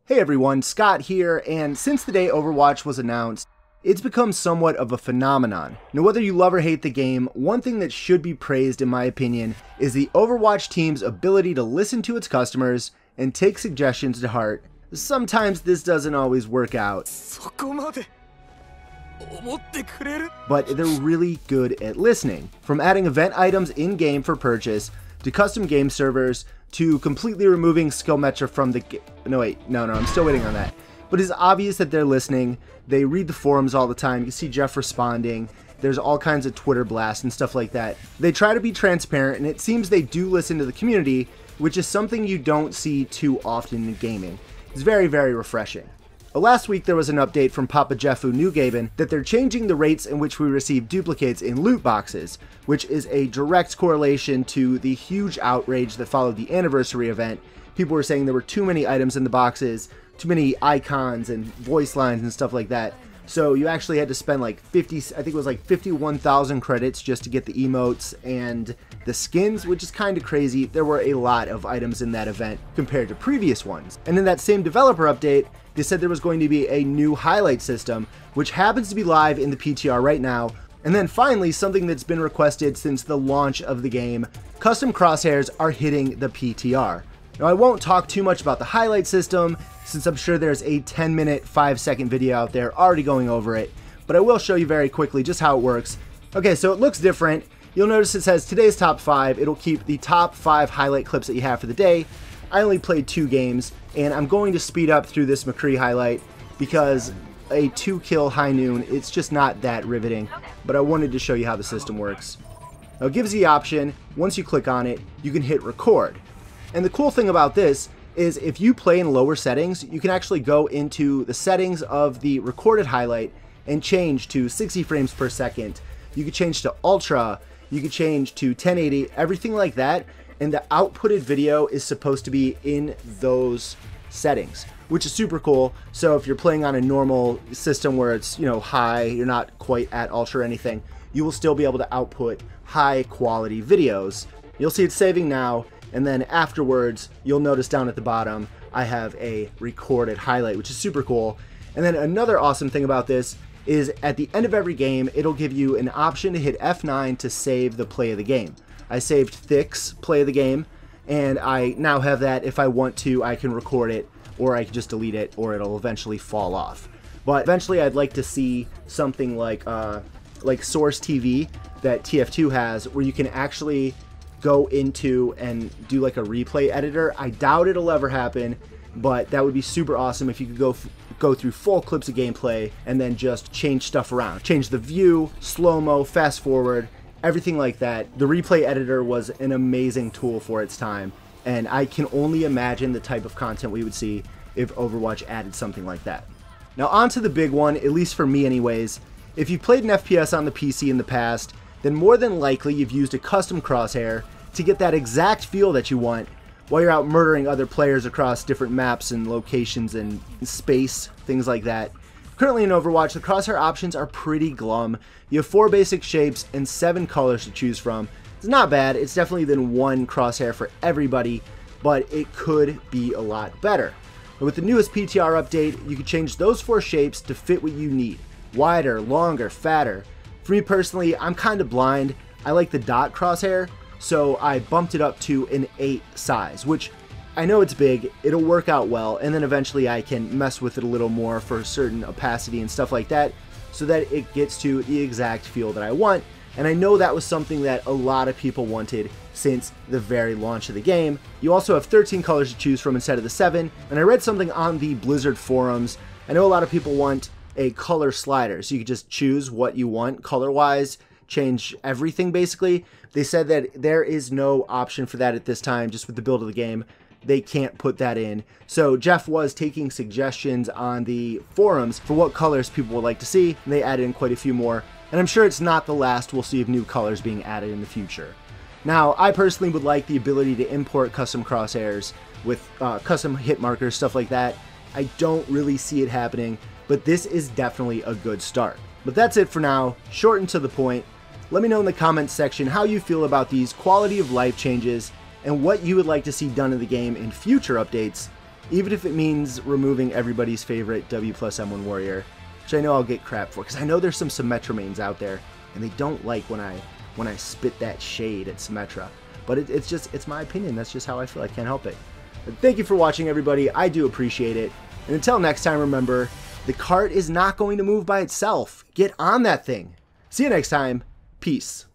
Hey everyone, Scott here, and since the day Overwatch was announced, it's become somewhat of a phenomenon. Now whether you love or hate the game, one thing that should be praised in my opinion is the Overwatch team's ability to listen to its customers and take suggestions to heart. Sometimes this doesn't always work out, but they're really good at listening. From adding event items in-game for purchase, to custom game servers, to completely removing skill metra from the game. No, I'm still waiting on that. But it's obvious that they're listening. They read the forums all the time. You see Jeff responding. There's all kinds of Twitter blasts and stuff like that. They try to be transparent, and it seems they do listen to the community, which is something you don't see too often in gaming. It's very, very refreshing. Last week there was an update from Papa Jeffu Newgaben that they're changing the rates in which we receive duplicates in loot boxes, which is a direct correlation to the huge outrage that followed the anniversary event. People were saying there were too many items in the boxes, too many icons and voice lines and stuff like that. So you actually had to spend like 51,000 credits just to get the emotes and the skins, which is kind of crazy. There were a lot of items in that event compared to previous ones. And in that same developer update, they said there was going to be a new highlight system, which happens to be live in the PTR right now. And then finally, something that's been requested since the launch of the game, custom crosshairs are hitting the PTR. Now I won't talk too much about the highlight system, since I'm sure there's a 10-minute, 5-second video out there already going over it, but I will show you very quickly just how it works. Okay, so it looks different. You'll notice it says today's top 5. It'll keep the top 5 highlight clips that you have for the day. I only played 2 games, and I'm going to speed up through this McCree highlight because a 2-kill high noon, it's just not that riveting, but I wanted to show you how the system works. Now it gives you the option, once you click on it, you can hit record. And the cool thing about this is if you play in lower settings, you can actually go into the settings of the recorded highlight and change to 60 frames per second. You could change to ultra, you could change to 1080, everything like that. And the outputted video is supposed to be in those settings, which is super cool. So if you're playing on a normal system where it's, high, you're not quite at ultra or anything, you will still be able to output high quality videos. You'll see it saving now, and then afterwards, you'll notice down at the bottom, I have a recorded highlight, which is super cool. And then another awesome thing about this is at the end of every game, it'll give you an option to hit F9 to save the play of the game. I saved Thick's play of the game, and I now have that. If I want to, I can record it, or I can just delete it, or it'll eventually fall off. But eventually I'd like to see something like Source TV that TF2 has, where you can actually go into and do like a replay editor. I doubt it'll ever happen, but that would be super awesome if you could go through full clips of gameplay and then just change stuff around. Change the view, slow-mo, fast forward, everything like that. The replay editor was an amazing tool for its time, and I can only imagine the type of content we would see if Overwatch added something like that. Now on to the big one, at least for me anyways. If you've played an FPS on the PC in the past, then more than likely you've used a custom crosshair to get that exact feel that you want while you're out murdering other players across different maps and locations and space, things like that. Currently in Overwatch, the crosshair options are pretty glum. You have 4 basic shapes and 7 colors to choose from. It's not bad. It's definitely than one crosshair for everybody, but it could be a lot better. But with the newest PTR update, you can change those 4 shapes to fit what you need. Wider, longer, fatter. For me personally, I'm kind of blind. I like the dot crosshair, so I bumped it up to an 8 size, which I know it's big, it'll work out well, and then eventually I can mess with it a little more for certain opacity and stuff like that, so that it gets to the exact feel that I want. And I know that was something that a lot of people wanted since the very launch of the game. You also have 13 colors to choose from instead of the 7, and I read something on the Blizzard forums. I know a lot of people want a color slider, so you can just choose what you want color-wise, change everything basically. They said that there is no option for that at this time, just with the build of the game. They can't put that in. So Jeff was taking suggestions on the forums for what colors people would like to see, and they added in quite a few more. And I'm sure it's not the last we'll see of new colors being added in the future. Now, I personally would like the ability to import custom crosshairs with custom hit markers, stuff like that. I don't really see it happening, but this is definitely a good start. But that's it for now, short and to the point. Let me know in the comments section how you feel about these quality of life changes and what you would like to see done in the game in future updates. even if it means removing everybody's favorite W plus M1 warrior, which I know I'll get crap for, because I know there's some Symmetra mains out there, and they don't like when I spit that shade at Symmetra. But it's my opinion. That's just how I feel. I can't help it. But thank you for watching, everybody. I do appreciate it. And until next time, remember, the cart is not going to move by itself. Get on that thing. See you next time. Peace.